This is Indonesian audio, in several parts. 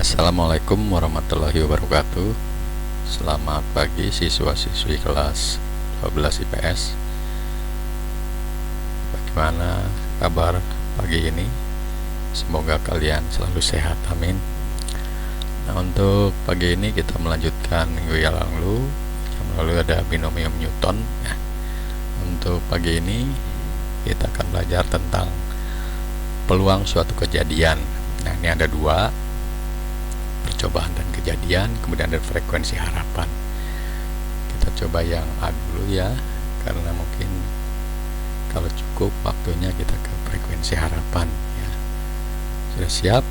Assalamualaikum warahmatullahi wabarakatuh. Selamat pagi siswa-siswi kelas 12 IPS. Bagaimana kabar pagi ini? Semoga kalian selalu sehat, amin. Nah, untuk pagi ini kita melanjutkan minggu yang lalu ada binomium Newton ya. Untuk pagi ini kita akan belajar tentang peluang suatu kejadian. Nah, ini ada dua, percobaan dan kejadian, kemudian ada frekuensi harapan. Kita coba yang A dulu ya, karena mungkin kalau cukup waktunya kita ke frekuensi harapan ya. Sudah siap?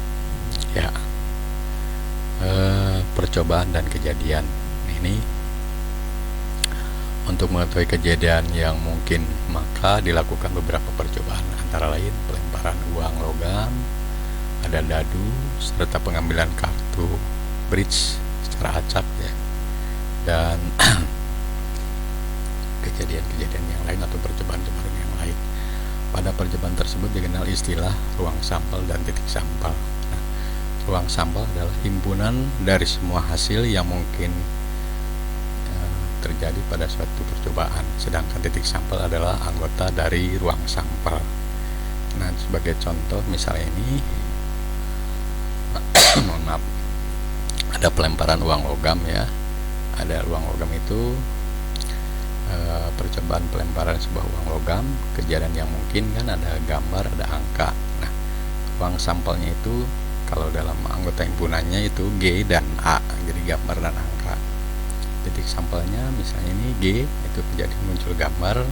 Ya. Percobaan dan kejadian. Ini untuk mengetahui kejadian yang mungkin, maka dilakukan beberapa percobaan, antara lain pelemparan uang logam, ada dadu, serta pengambilan kartu bridge secara acak ya, dan kejadian-kejadian yang lain atau percobaan-percobaan yang lain. Pada percobaan tersebut dikenal istilah ruang sampel dan titik sampel. Nah, ruang sampel adalah himpunan dari semua hasil yang mungkin terjadi pada suatu percobaan, sedangkan titik sampel adalah anggota dari ruang sampel. Nah, sebagai contoh misalnya ini mohon maaf, ada pelemparan uang logam ya, ada uang logam itu percobaan pelemparan sebuah uang logam, kejadian yang mungkin kan ada gambar, ada angka. Nah, ruang sampelnya itu kalau dalam anggota himpunannya itu G dan A, jadi gambar dan angka. Titik sampelnya misalnya ini G, itu kejadian muncul gambar.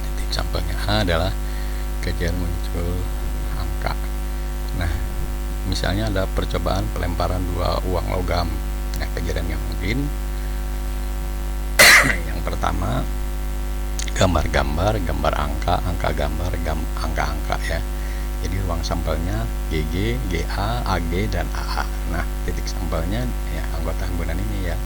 Titik sampelnya A adalah kejadian muncul angka. Nah, misalnya ada percobaan pelemparan dua uang logam. Nah, kejadian yang mungkin yang pertama gambar-gambar, gambar angka, angka gambar, angka-angka ya. Jadi ruang sampelnya GG, GA, AG dan AA. Nah, titik sampelnya ya anggota himpunan ini ya.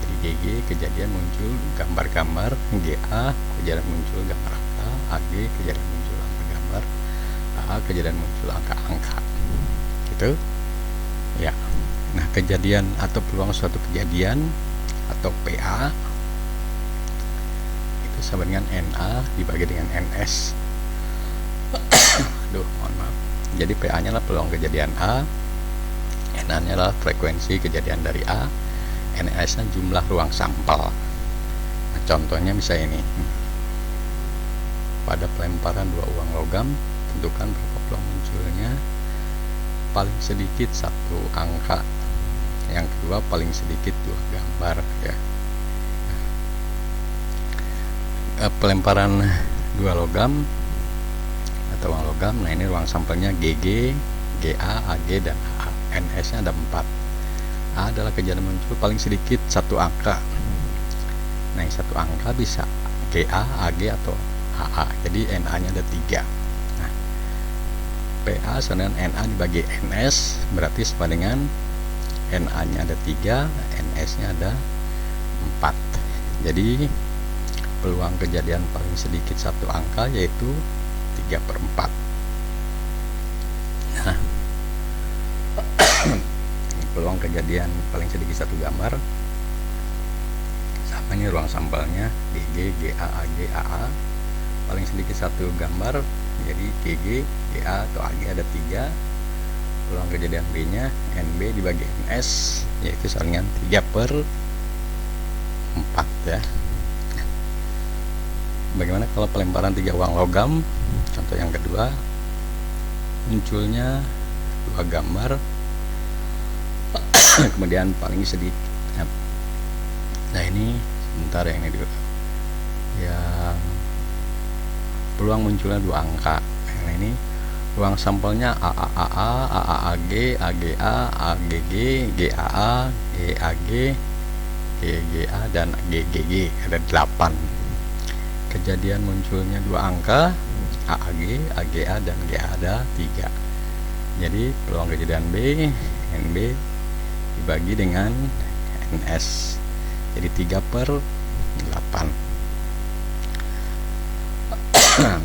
Jadi GG kejadian muncul gambar-gambar, GA kejadian muncul gambar angka, AG kejadian muncul angka gambar, AA kejadian muncul angka-angka. Gitu ya. Nah, kejadian atau peluang suatu kejadian atau PA itu sama dengan NA dibagi dengan NS. Aduh, mohon maaf. Jadi PA nya adalah peluang kejadian A, NA nya adalah frekuensi kejadian dari A, NS nya jumlah ruang sampel. Nah, contohnya misalnya ini, pada pelemparan dua uang logam tentukan berapa peluang munculnya. Paling sedikit satu angka, yang kedua paling sedikit dua gambar ya. Pelemparan dua logam atau uang logam, nah ini ruang sampelnya GG, GA, AG dan AA. NS nya ada 4. A adalah kejadian muncul paling sedikit satu angka. Nah, satu angka bisa GA, AG atau AA. Jadi NA nya ada 3. PA sama dengan NA dibagi NS, berarti sama dengan NA nya ada 3, NS nya ada 4. Jadi peluang kejadian paling sedikit satu angka yaitu 3/4. Nah, peluang kejadian paling sedikit satu gambar sama ini ruang sampelnya GG, GA, AG, AA. Paling sedikit satu gambar, jadi GG, GA atau AG ada 3. Peluang kejadian B nya NB dibagi NS, yaitu saringan 3/4 ya. Bagaimana kalau pelemparan 3 uang logam? Contoh yang kedua, munculnya 2 gambar, kemudian paling sedikit. Nah, ini sebentar ya, ini dulu. Yang peluang munculnya 2 angka. Nah, ini ruang sampelnya AAAA, AAAG, AGA, AGG, GAA, GAG, GGA dan GGG, ada 8. Kejadian munculnya 2 angka, AAG, AGA dan GA ada 3. Jadi peluang kejadian B, NB dibagi dengan NS, jadi 3/8.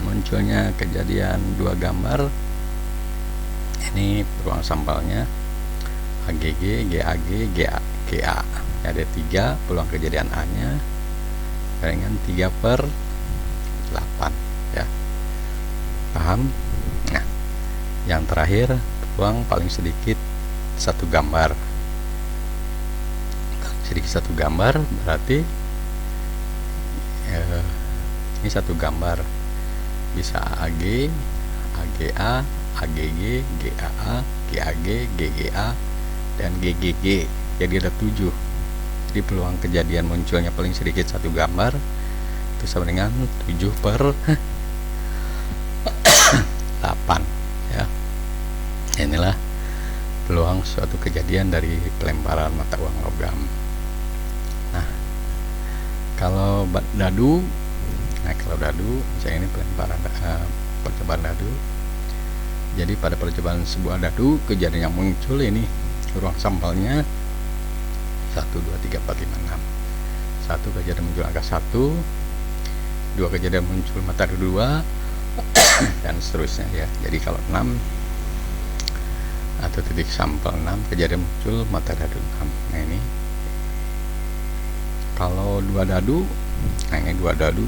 Munculnya kejadian 2 gambar, ini ruang sampelnya AGG, GAG, GA. Ada 3 peluang kejadian A nya dengan 3/8 ya. Paham? Nah, yang terakhir peluang paling sedikit satu gambar. Sedikit satu gambar berarti ini satu gambar bisa AG, AGA, AGG, GAA, GAG, GGA, dan GGG. Jadi ada 7. Jadi peluang kejadian munculnya paling sedikit satu gambar itu sama dengan 7/8 ya. Inilah peluang suatu kejadian dari pelemparan mata uang logam. Nah, kalau dadu, misalnya ini pelemparan percobaan dadu. Jadi pada percobaan sebuah dadu, kejadian yang muncul ini ruang sampelnya 1, 2, 3, 4, 5, 6. 1 kejadian muncul angka 1, 2 kejadian muncul mata dadu 2, dan seterusnya ya. Jadi kalau 6 atau titik sampel 6 kejadian muncul mata dadu 6. Nah ini kalau 2 dadu, nah ini 2 dadu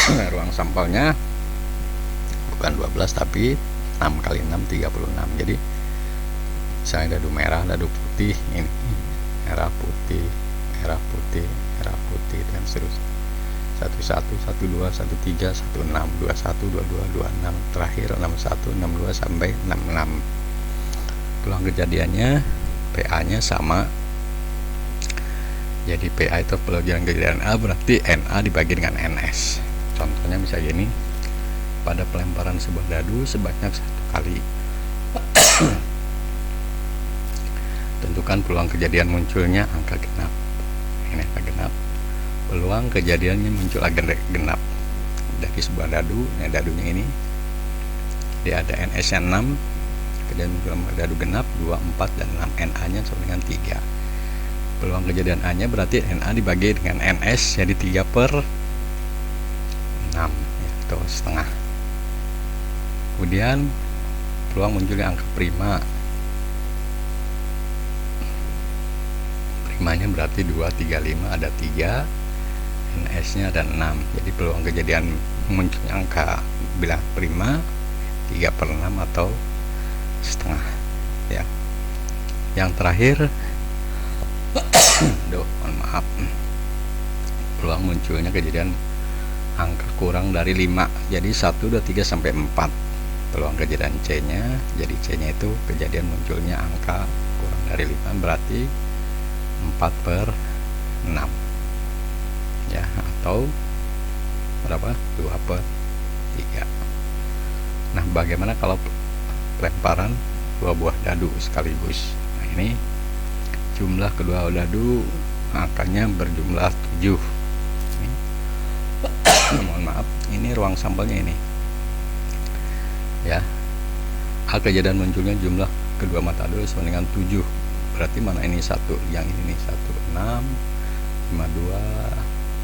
ruang sampelnya bukan 12 tapi 6 kali 6 36. Jadi misalnya dadu merah, dadu putih, ini merah putih, merah putih, merah putih, dan seterusnya. 11, 12, 13, 16, 21, 22, 26, terakhir 61, 62 sampai 66. Peluang kejadiannya PA nya sama. Jadi PA itu peluang kejadian A berarti NA dibagi dengan NS. Contohnya bisa gini, pada pelemparan sebuah dadu sebanyak 1 kali. Tentukan peluang kejadian munculnya angka genap. Ini angka genap. Peluang kejadiannya muncul angka genap dari sebuah dadu. Nah, dadunya ini dia ada NS nya 6, kejadian muncul dadu genap 2, 4, dan 6. NA nya sama dengan 3. Peluang kejadian A nya berarti NA dibagi dengan NS, jadi 3/6 ya, atau setengah. Kemudian peluang munculnya angka prima. Primanya berarti 2, 3, 5, ada 3, NS nya ada 6. Jadi peluang kejadian munculnya angka bilang prima 3/6 atau setengah ya. Yang terakhir mohon maaf, peluang munculnya kejadian angka kurang dari 5. Jadi 1, 2, 3 sampai 4. Peluang kejadian C nya, jadi C nya itu kejadian munculnya angka kurang dari 5 berarti 4/6 ya, atau berapa? 2/3. Nah, bagaimana kalau pelemparan 2 buah dadu sekaligus? Nah, ini jumlah kedua dadu angkanya berjumlah 7. Mohon maaf, ini ruang sampelnya ini ya. A kejadian munculnya jumlah kedua mata dadu sama dengan 7. Berarti mana ini 1? Yang ini 1, 6, 5, 2,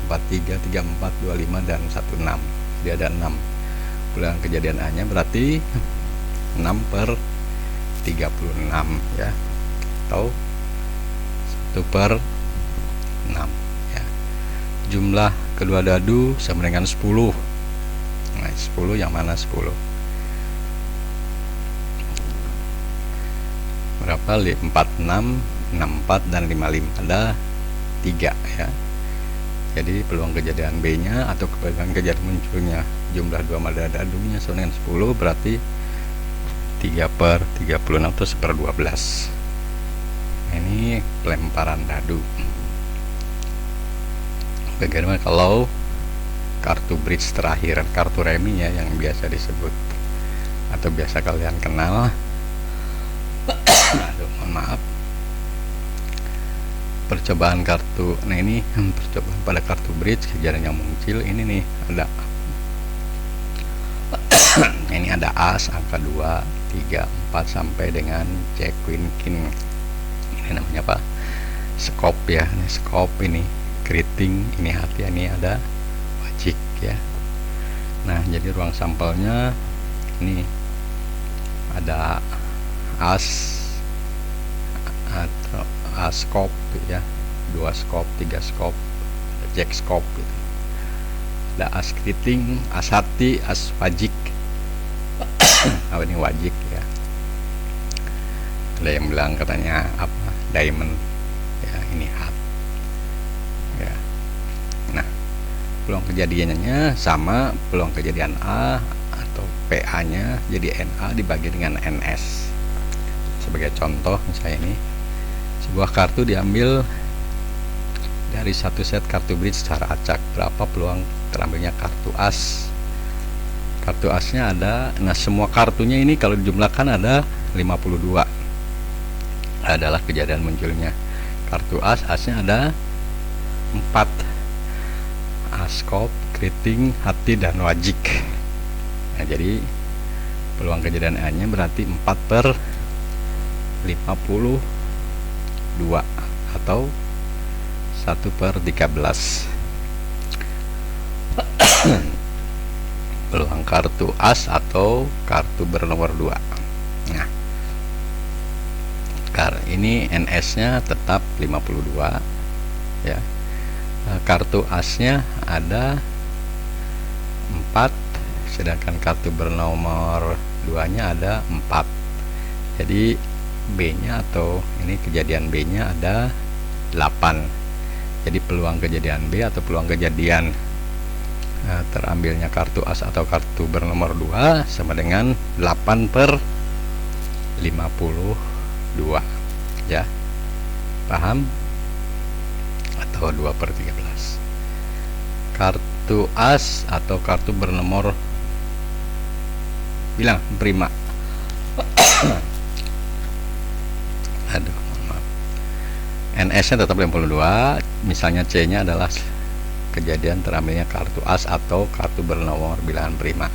4, 3, 3, 4, 2, 5, dan 1, 6. Jadi ada 6. Peluang kejadian A nya berarti 6/36 ya, atau 1/6 ya. Jumlah kedua dadu sama dengan 10. Nah, 10 yang mana 10? Berapa? 46, 64, dan 55. Ada 3 ya. Jadi peluang kejadian B nya atau peluang kejadian munculnya jumlah 2 mata dadunya sama dengan 10 berarti 3/36 atau 1/12. Ini pelemparan dadu. Bagaimana kalau kartu bridge terakhir, kartu remi ya, yang biasa disebut atau biasa kalian kenal. Aduh, mohon maaf. Percobaan kartu, nah ini percobaan pada kartu bridge kejadian yang muncul ini nih, ada ini ada as angka 2, 3, 4 sampai dengan jack queen king. Ini namanya apa? Skop ya. Ini skop, ini keriting, ini hati, ini ada wajik ya. Nah, jadi ruang sampelnya ini ada as atau as skop ya, 2 skop, 3 skop, jack skop gitu. Ada as kriting, as hati, as wajik. Apa ini wajik ya? Ada yang bilang katanya apa diamond ya, ini hat ya. Nah, peluang kejadiannya sama peluang kejadian A atau PA nya jadi NA dibagi dengan NS. Sebagai contoh misalnya ini sebuah kartu diambil dari satu set kartu bridge secara acak, berapa peluang terambilnya kartu as. Kartu asnya ada, nah semua kartunya ini kalau dijumlahkan ada 52 adalah kejadian munculnya kartu as. Asnya ada 4, as skop, kriting, hati, dan wajik. Nah, jadi peluang kejadian A nya berarti 4/52 atau 1/13. Peluang kartu as atau kartu bernomor 2. Nah, ini NS nya tetap 52 ya. Kartu asnya ada 4, sedangkan kartu bernomor 2 nya ada 4. Jadi B nya atau ini kejadian B nya ada 8. Jadi peluang kejadian B atau peluang kejadian terambilnya kartu as atau kartu bernomor 2 sama dengan 8/52 ya, paham? Atau 2/13. Kartu as atau kartu bernomor bilang prima aduh maaf, NS nya tetap 52. Misalnya C nya adalah kejadian terambilnya kartu as atau kartu bernomor bilangan prima.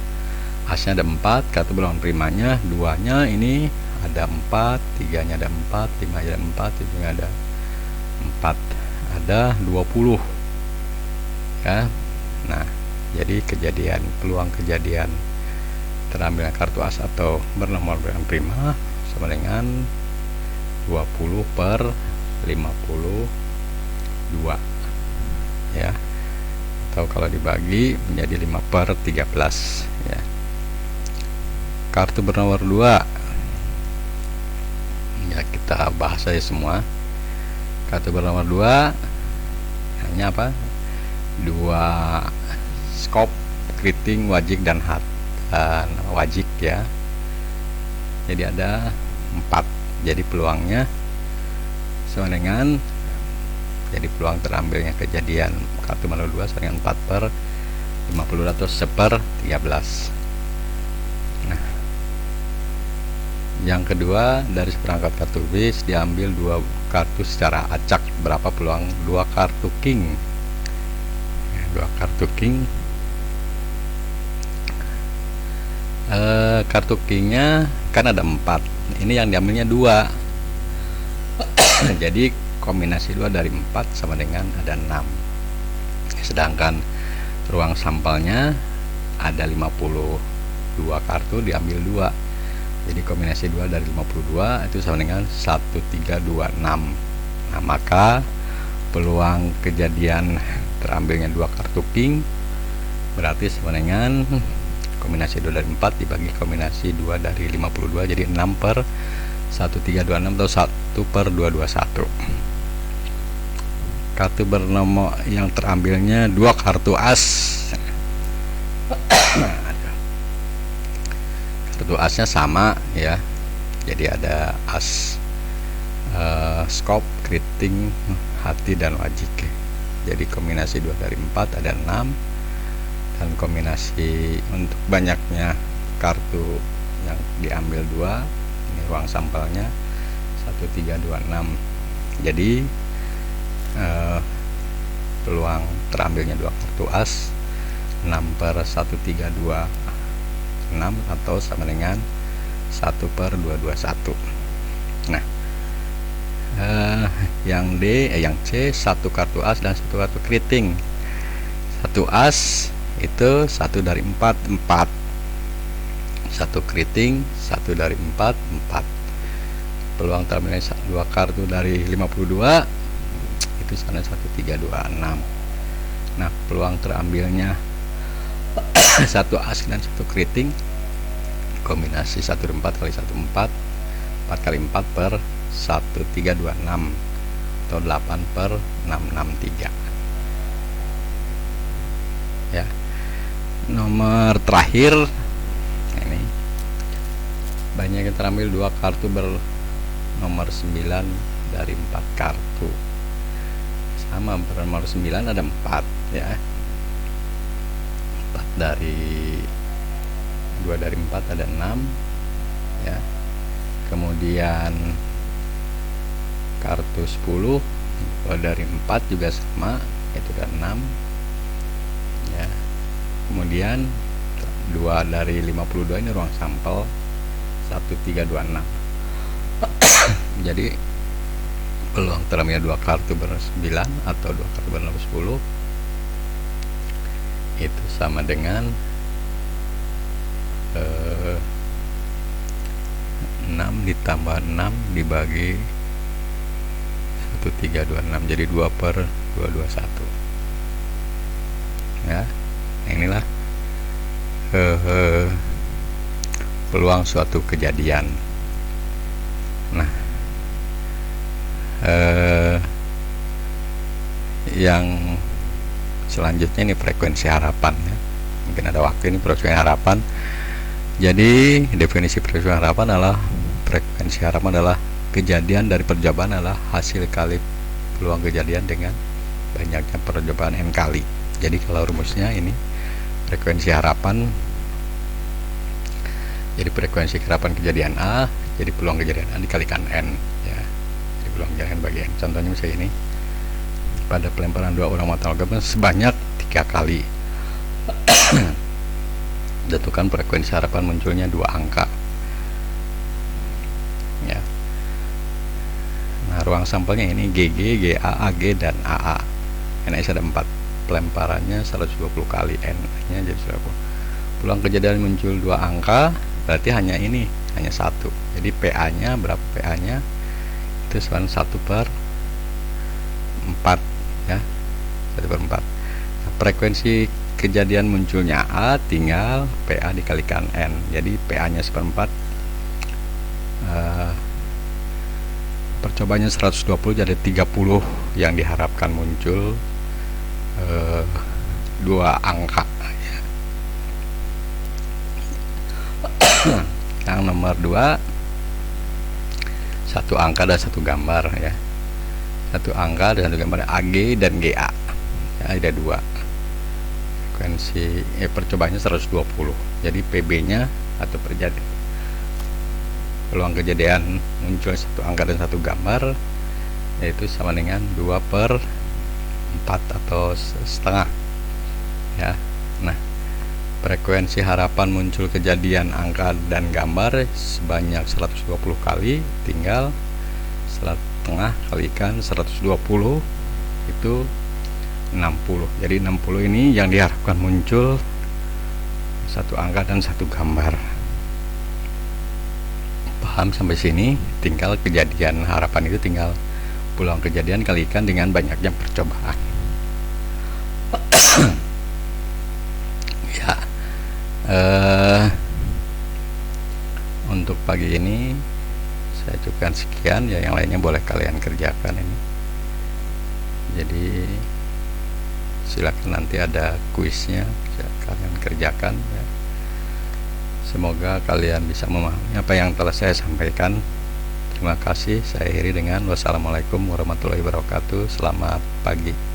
Asnya ada 4, kartu bernomor primanya 2 nya ini ada 4, 3 nya ada 4, 5 nya ada 4, 7 nya ada 4, ada 20 ya. Nah, jadi kejadian peluang kejadian terambilnya kartu as atau bernomor bilangan prima sama dengan 20/52 ya, atau kalau dibagi menjadi 5/13 ya. Kartu bernomor 2 ya, kita bahas saja semua. Kartu bernomor 2 hanya apa? 2 skop, kriting, wajik, dan hat wajik ya. Jadi ada 4. Jadi peluangnya sama dengan, jadi peluang terambilnya kejadian kartu bernomor 2 sama dengan 4/50 atau 1/13. Nah, yang kedua, dari seperangkat kartu base diambil 2 kartu secara acak, berapa peluang 2 kartu king. 2 kartu king, kartu kingnya kan ada 4, ini yang diambilnya 2. Jadi kombinasi 2 dari 4 sama dengan ada 6. Sedangkan ruang sampelnya ada 52 kartu, diambil 2. Jadi kombinasi 2 dari 52 itu sama dengan 1326. Nah, maka peluang kejadian terambilnya 2 kartu king berarti sama dengan kombinasi 2 dari 4 dibagi kombinasi 2 dari 52, jadi 6/1326 atau 1/221. Kartu bernomor yang terambilnya 2 kartu as. Kartu asnya sama ya, jadi ada as, skop, kriting, hati, dan wajik. Jadi kombinasi 2 dari 4 ada 6, dan kombinasi untuk banyaknya kartu yang diambil 2, ini ruang sampelnya 1326. Jadi peluang terambilnya 2 kartu as 6/1326 atau sama dengan 1/221. Nah, yang D, yang C 1 kartu as dan 1 kartu kriting. 1 as itu 1 dari 4, 4. 1 kriting 1 dari 4, 4. peluang terambilnya 2 kartu dari 52 itu sana 1326. Nah, peluang terambilnya satu as dan satu keriting kombinasi 14 kali 14 4 kali 4 per 1326 atau 8 per 663 ya. Nomor terakhir ini banyak yang terambil 2 kartu bernomor 9 dari 4 kartu, sama bernomor 9 ada 4 ya, 4 dari 2 dari 4 ada 6 ya. Kemudian kartu 10 2 dari 4 juga sama, itu kan 6 ya. Kemudian 2 dari 52 ini ruang sampel 1326. Jadi peluang terambilnya 2 kartu ber 9 atau 2 kartu bernomor 10 itu sama dengan 6 ditambah 6 dibagi 1326, jadi 2 per 221 ya. Inilah peluang suatu kejadian. Nah, yang selanjutnya ini frekuensi harapan ya. Mungkin ada waktu, ini frekuensi harapan. Jadi definisi frekuensi harapan adalah kejadian dari percobaan adalah hasil kali peluang kejadian dengan banyaknya percobaan n kali. Jadi kalau rumusnya ini frekuensi harapan, jadi frekuensi harapan kejadian A, jadi peluang kejadian A dikalikan n ya. Jadi peluang kejadian bagi n. Contohnya misalnya ini, pada pelemparan 2 orang mata logam sebanyak 3 kali. Tentukan frekuensi harapan munculnya 2 angka ya. Nah, ruang sampelnya ini GG, GA, AG, dan AA. NS ada 4, pelemparannya 120 kali, N nya jadi 120. Peluang kejadian muncul 2 angka berarti hanya ini, hanya 1. Jadi PA nya berapa? PA nya itu sama 1 per 4 ya, 1 per 4. Nah, frekuensi kejadian munculnya A tinggal PA dikalikan N, jadi PA nya 1/4, percobanya 120, jadi 30 yang diharapkan muncul 2 angka ya. Yang nomor 2 1 angka dan 1 gambar ya, 1 angka dan 1 gambar AG dan GA ya, ada 2 frekuensi percobanya 120, jadi PB nya atau peluang kejadian muncul 1 angka dan 1 gambar yaitu sama dengan 2 per 4 atau setengah ya. Nah, frekuensi harapan muncul kejadian angka dan gambar sebanyak 120 kali, tinggal setengah kalikan 120 itu 60. Jadi 60 ini yang diharapkan muncul 1 angka dan 1 gambar. Paham sampai sini? Tinggal kejadian harapan itu tinggal peluang kejadian kalikan dengan banyaknya percobaan. Ya, untuk pagi ini saya cukupkan sekian ya, yang lainnya boleh kalian kerjakan ini. Jadi silakan, nanti ada kuisnya, bisa kalian kerjakan ya. Semoga kalian bisa memahami apa yang telah saya sampaikan. Terima kasih. Saya akhiri dengan wassalamualaikum warahmatullahi wabarakatuh. Selamat pagi.